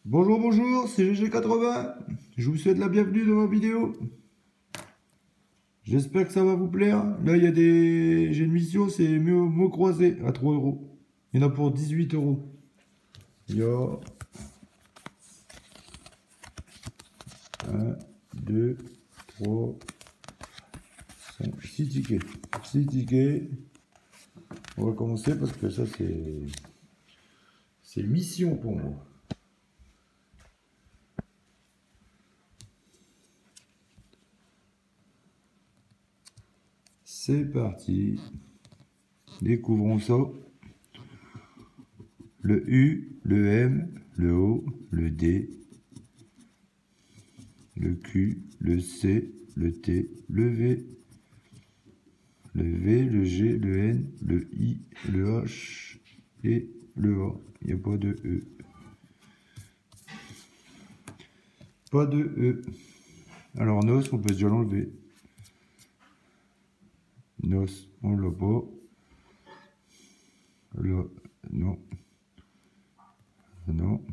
Bonjour, bonjour, c'est GG80. Je vous souhaite la bienvenue dans ma vidéo. J'espère que ça va vous plaire. Là, j'ai une mission, c'est mots croisés à 3 euros. Il y en a pour 18 euros. Il y a 1, 2, 3, 5, 6 tickets. 6 tickets. On va commencer parce que ça, c'est mission pour moi. C'est parti. Découvrons ça. Le U, le M, le O, le D, le Q, le C, le T, le V, le G, le N, le I, le H et le A. Il n'y a pas de E. Pas de E. Alors NOS, on peut déjà l'enlever. NOS, on l'a pas. Là, non. Non.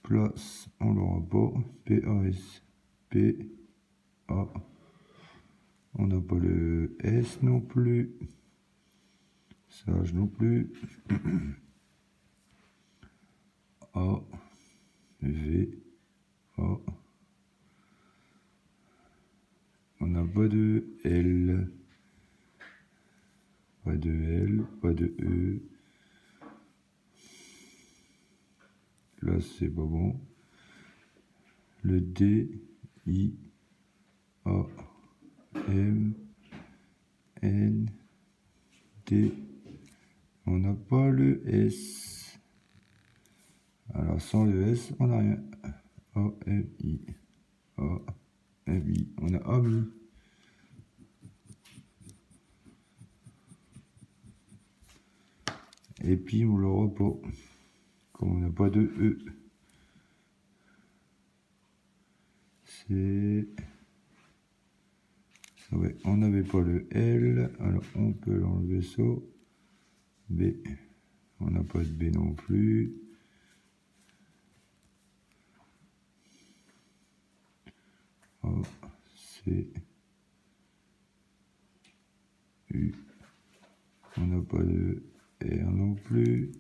Place, on l'aura pas. PAS, P, A. On n'a pas le S non plus. Sage non plus. A, V, A. On n'a pas de L. Pas de L, pas de E. Là, c'est pas bon. Le D, I, A, M, N, D. On n'a pas le S. Alors, sans le S, on n'a rien. A, M, I. A, M, I. On a AMI. Et puis, on l'aura pas. Comme on n'a pas de E. C'est... Ouais, on n'avait pas le L. Alors, on peut l'enlever ça. B. On n'a pas de B non plus. A, C, U. On n'a pas de R non plus.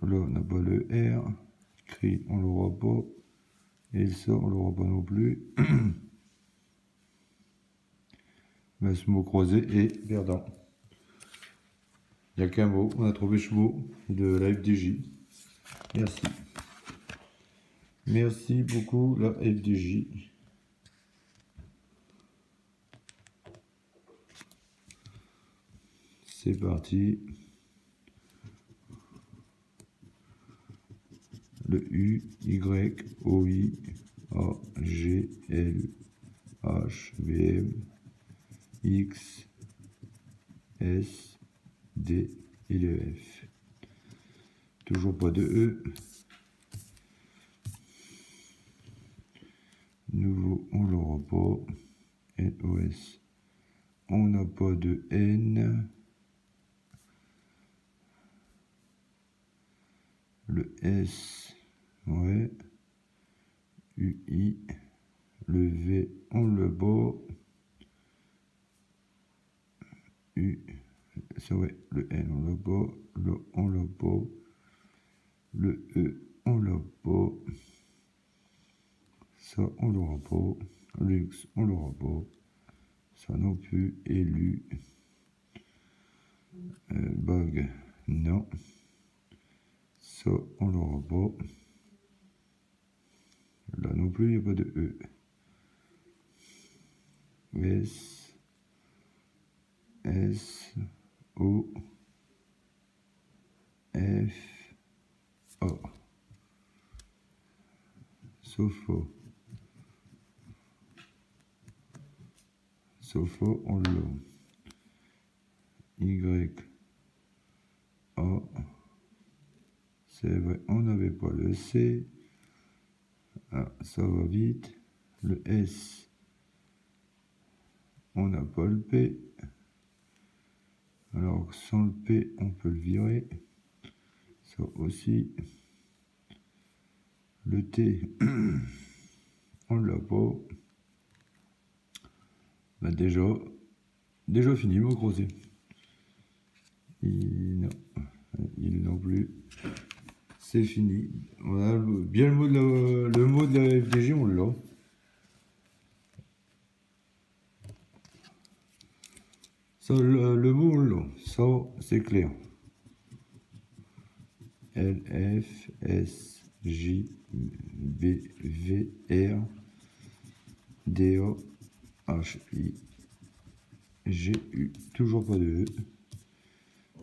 Là, on n'a pas le R. CRI, on l'aura pas. Et ça, on l'aura pas non plus. Mais ce mot croisé est perdant. Il n'y a qu'un mot. On a trouvé chevaux de la FDJ. Merci. Merci beaucoup, la FDJ. C'est parti. Le U, Y, O, I, A, G, L, H, V, M, X, S, D et le F. Toujours pas de E. Nouveau, on l'aura pas. NOS. On n'a pas de N. Le S, ouais. UI. Le V, on le bat. U, c'est ouais. Le N, on le bat. Le on le bat. Le E, on l'a pas. Ça, on l'aura pas. Lux, on l'aura pas. Ça non plus. Élu. Bug, non. Ça, on l'aura pas. Là non plus, il n'y a pas de E. S, S, O, F, A. Sofa. Sofa, on l'a. Y, A. C'est vrai, on n'avait pas le C. Ah, ça va vite. Le S. On n'a pas le P. Alors, sans le P, on peut le virer. Ça aussi. Le T, on l'a pas. Bah déjà fini, mon croisé. Non, il non plus. C'est fini. On a bien le mot de la FDG, on l'a. Ça, le mot, on l'a. Ça, c'est clair. L, F, S, J, B, V, R, D, O, H, I, G, U. Toujours pas de E.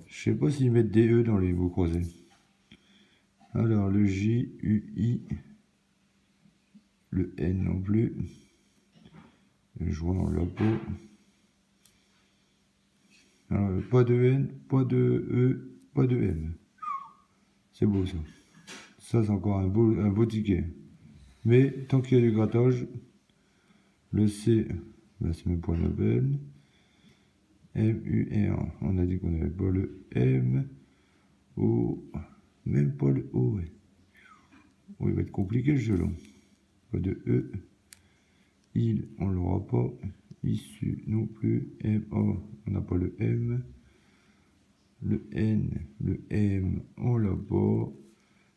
Je sais pas s'ils mettent des E dans les mots croisés. Alors, le J, U, I, le N non plus. Le joint, on l'a pas. Alors, pas de N, pas de E, pas de M. C'est beau ça. Ça, c'est encore un beau ticket. Mais tant qu'il y a du grattage, le C, bah, c'est mes points Nobel. M, U, R. On a dit qu'on n'avait pas le M. O, même pas le O. Ouais. Oh, il va être compliqué le jeu là. Pas de E. Il, on l'aura pas. Issu non plus. M, O, on n'a pas le M. Le N, le M, on l'a pas.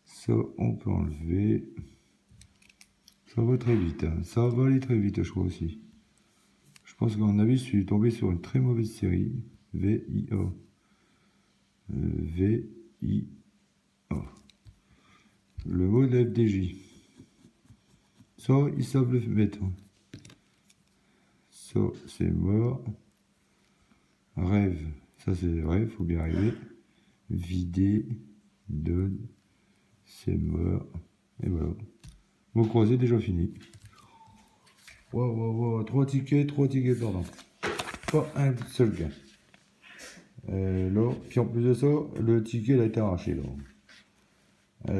Ça, on peut enlever. Ça va très vite. Hein. Ça va aller très vite, je crois aussi. Je pense qu'à mon avis, je suis tombé sur une très mauvaise série. V-I-A. V-I-A. Le mot de la FDJ. Ça, ils savent le mettre. Ça, c'est mort. Rêve. Ça, c'est vrai, faut bien arriver. Vider. Donne. C'est mort. Et voilà. Mot croisé déjà fini. Wow. 3 tickets, pardon. Pas un seul gain. Là, puis en plus de ça, le ticket il a été arraché là.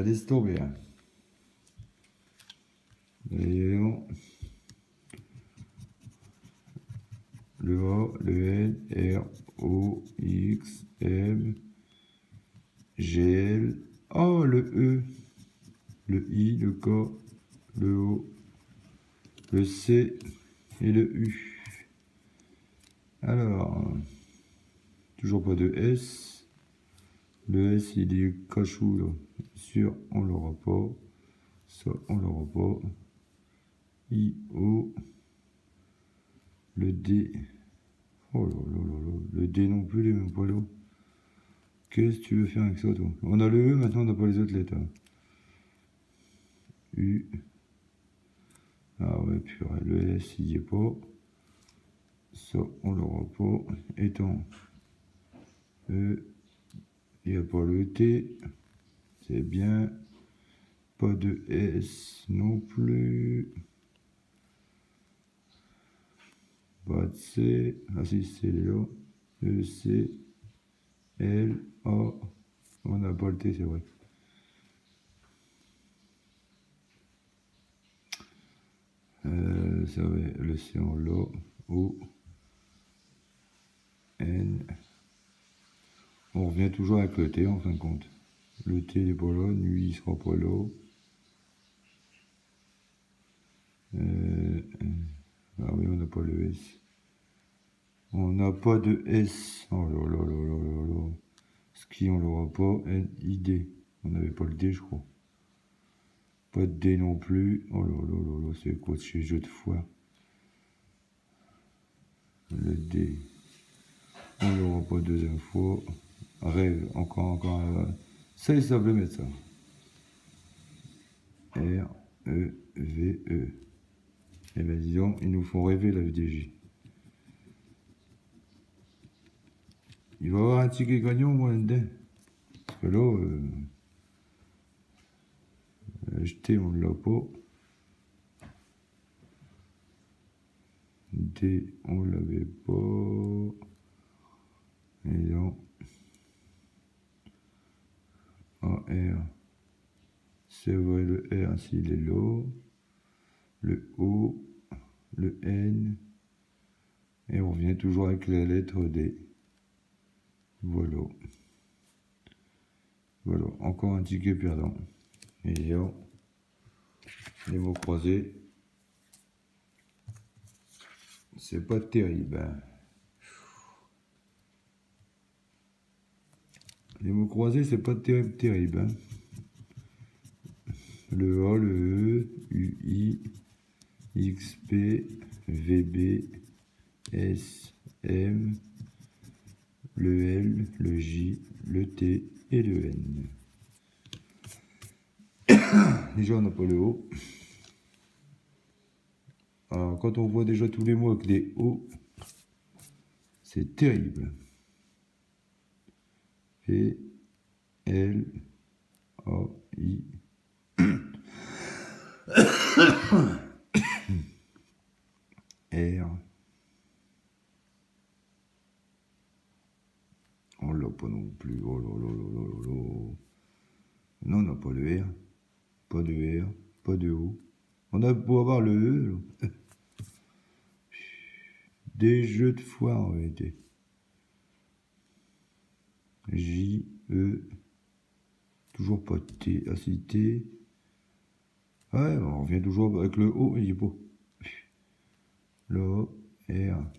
Laisse tomber. Hein. Et non. Le A, le N, R, O, X, M, G, L. Oh, le E, le I, le K, le O, le C et le U. Alors, toujours pas de S. Le S, il est cachou là. Sûr, on l'aura pas. Ça, on l'aura pas. I, O. Le D. Oh là. Le D non plus, les mêmes pas là. Qu'est-ce que tu veux faire avec ça, toi? On a le E, maintenant on n'a pas les autres lettres. Hein. U. Ah ouais, purée, le S, il n'y est pas. Ça, on l'aura pas. Étant E, il n'y a pas le T. C'est bien. Pas de S non plus. Pas de C. Ah si, c'est là. E, C, L, A. On n'a pas le T, c'est vrai. Ça va, le C en là. O. N. On revient toujours avec le T en fin de compte. Le T n'est pas là, lui il sera pas là. Ah oui, on n'a pas le S. On n'a pas de S. Oh là. Ski, on l'aura pas. N, I, D. On n'avait pas le D, je crois. Pas de D non plus. Oh là, c'est quoi ce jeu de foire? Le D. On l'aura pas deuxième fois. Rêve, encore. Ça, ils savent le mettre, ça. R, E, V, E. Eh bien, dis donc, ils nous font rêver la FDJ. Il va y avoir un ticket gagnant au moins dedans. Parce que là, acheter, on ne l'a pas. D, on l'avait pas. Et non. R. C'est vrai, le R, s'il est là. Le O, le N. Et on revient toujours avec la lettre D. Voilà. Voilà, encore un ticket perdant. Et là, les mots croisés, c'est pas terrible. Hein. Les mots croisés, c'est pas terrible. Hein. Le A, le E, UI, XP, VB, S, M, le L, le J, le T et le N. Déjà, on n'a pas le O. Alors, quand on voit déjà tous les mots avec des O, c'est terrible. P, L, A, I. R. On l'a pas non plus. Oh là là là là là là. Non, on n'a pas le R. Pas de R. Pas de O. On a beau avoir le E. Là. Des jeux de foire en réalité. J, E. Toujours pas de T. Ah si, T. Ouais, on revient toujours avec le O. Il est beau. Là, R.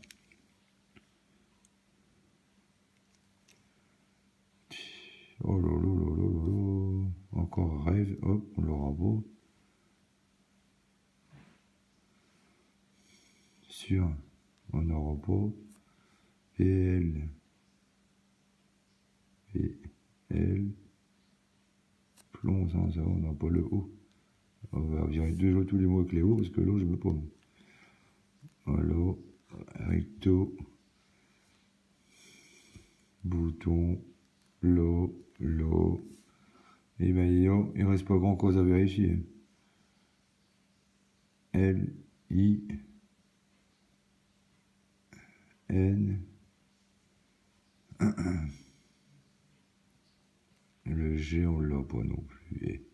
Oh là là là là là là. Encore rêve. Hop, on l'aura beau. Sûr. On n'aura pas. PL. PL. Plomb, ça, on n'a pas le O. On va virer déjà tous les mots avec les O parce que l'eau, je ne veux pas. Voilà. Recto. Bouton. L'eau. Et ben, il ne reste pas grand chose à vérifier. L, I, N. Le G, on l'a pas non plus. Et...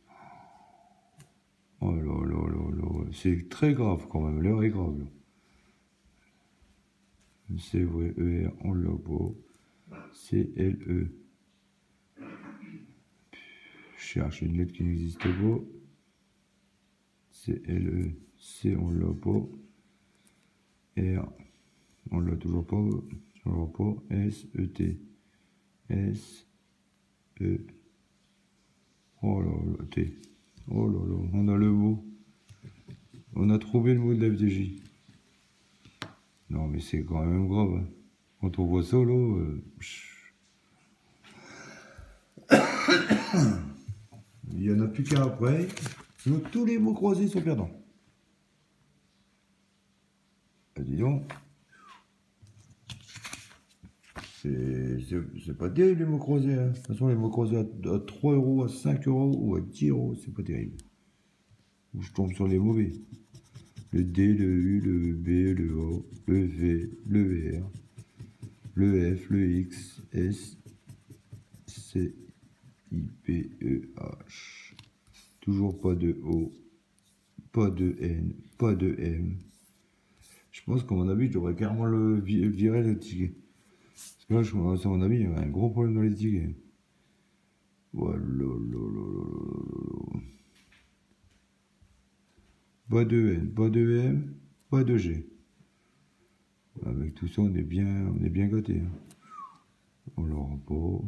oh là là là là. C'est très grave quand même. L'heure est grave. C, V, E, R, on l'a pas. C, L, E. Je cherche une lettre qui n'existe pas. C, L, E. C, on l'a pas. R, on l'a toujours pas. On l'a pas. S, E, T. S, E. Oh là là, T. Oh là là, on a le mot. On a trouvé le mot de la FDJ. Non, mais c'est quand même grave. Hein. Quand on voit ça, là... il n'y en a plus qu'un après. Sinon, tous les mots croisés sont perdants. Ah, dis donc. C'est pas terrible les mots croisés. Hein. De toute façon, les mots croisés à 3 euros, à 5 euros ou à 10 euros, c'est pas terrible. Ou je tombe sur les mauvais. Le D, le U, le B, le O, le V, le R, le F, le X, S, C, I, P, E, H. Toujours pas de O, pas de N, pas de M. Je pense qu'à mon avis, je devrais carrément le virer le ticket. Parce que là, je commence à mon avis, il y a un gros problème dans les tickets. Voilà. Pas de N, pas de M, pas de G. Avec tout ça, on est bien gâté. Hein. On l'aura pas.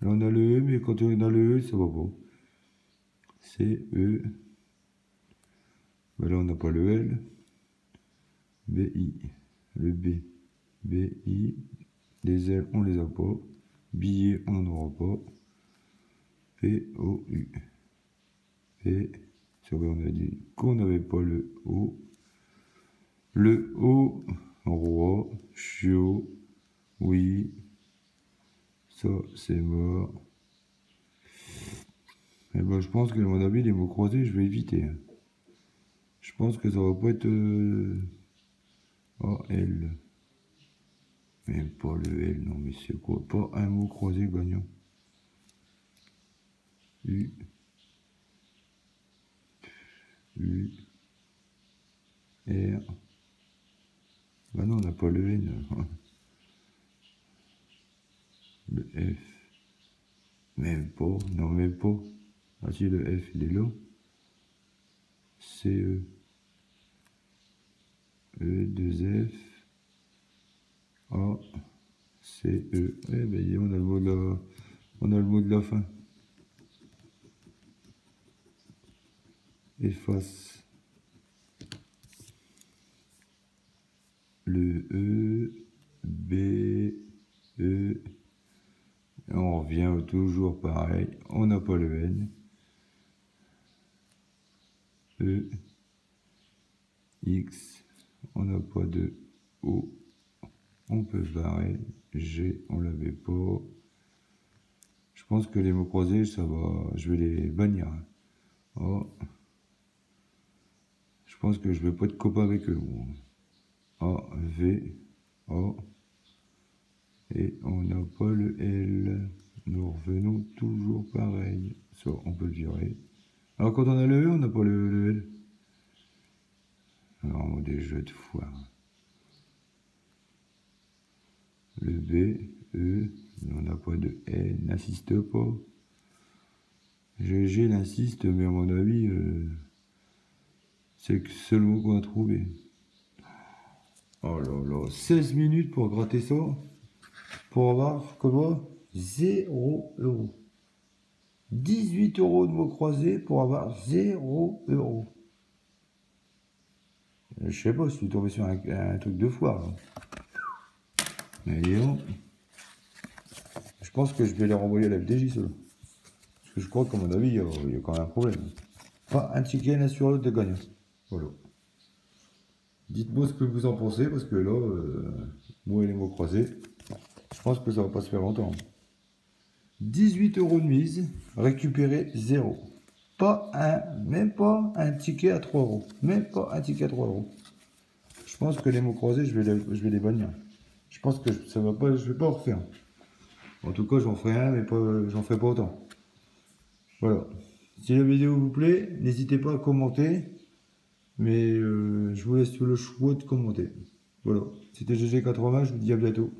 Là, on a le E, mais quand on a le E, ça va pas. C, E. Ben là, on n'a pas le L. B, I. Le B. B, I. Les L, on les a pas. Billet, on n'en aura pas. P, O, U. P. C'est vrai, on a dit qu'on n'avait pas le O. Le O, roi, chiot, oui. Ça, c'est mort. Et ben, je pense que, à mon avis, les mots croisés, je vais éviter. Hein. Je pense que ça va pas être... L. Même pas le L, non, mais c'est quoi? Pas un mot croisé gagnant. U. U. R. Bah non, on n'a pas le N. Le F. Même pas. Non, même pas. Ah si, le F, il est là. CE. E, 2F. A. CE. Eh ben, on a le mot de la, on a le mot de la fin. Efface. Le E, B, E. On revient toujours pareil. On n'a pas le N. E, X. On n'a pas de O. On peut barrer. G, on l'avait pas. Je pense que les mots croisés, ça va. Je vais les bannir. Oh. Je pense que je vais pas être copain avec eux. A, V, O. Et on n'a pas le L. Nous revenons toujours pareil. Ça, on peut le virer. Alors quand on a le E, on n'a pas le L. Alors, des jeux de foire. Le B, E, on n'a pas de N, n'insiste pas. G n'insiste, mais à mon avis, c'est le seul mot qu'on a trouvé. Oh là là, 16 minutes pour gratter ça. Pour avoir, comment 0 €. 18 € de mots croisés pour avoir 0 €. Je sais pas si je suis tombé sur un truc de foire. Là. Mais disons, je pense que je vais les renvoyer à la FDJ, ceux-là. Parce que je crois qu'à mon avis, il y a quand même un problème. Pas un ticket l'un sur l'autre de gagnant. Voilà. Dites-moi ce que vous en pensez, parce que là, moi et les mots croisés, je pense que ça va pas se faire longtemps. 18 € de mise, récupérer 0. Pas un, même pas un ticket à 3 €. Même pas un ticket à 3 €. Je pense que les mots croisés, je vais les bannir. Je pense que ça va pas, je vais pas en refaire. En tout cas, j'en ferai un, mais pas, j'en ferai pas autant. Voilà. Si la vidéo vous plaît, n'hésitez pas à commenter. Mais je vous laisse le choix de commenter. Voilà. C'était GG80, je vous dis à bientôt.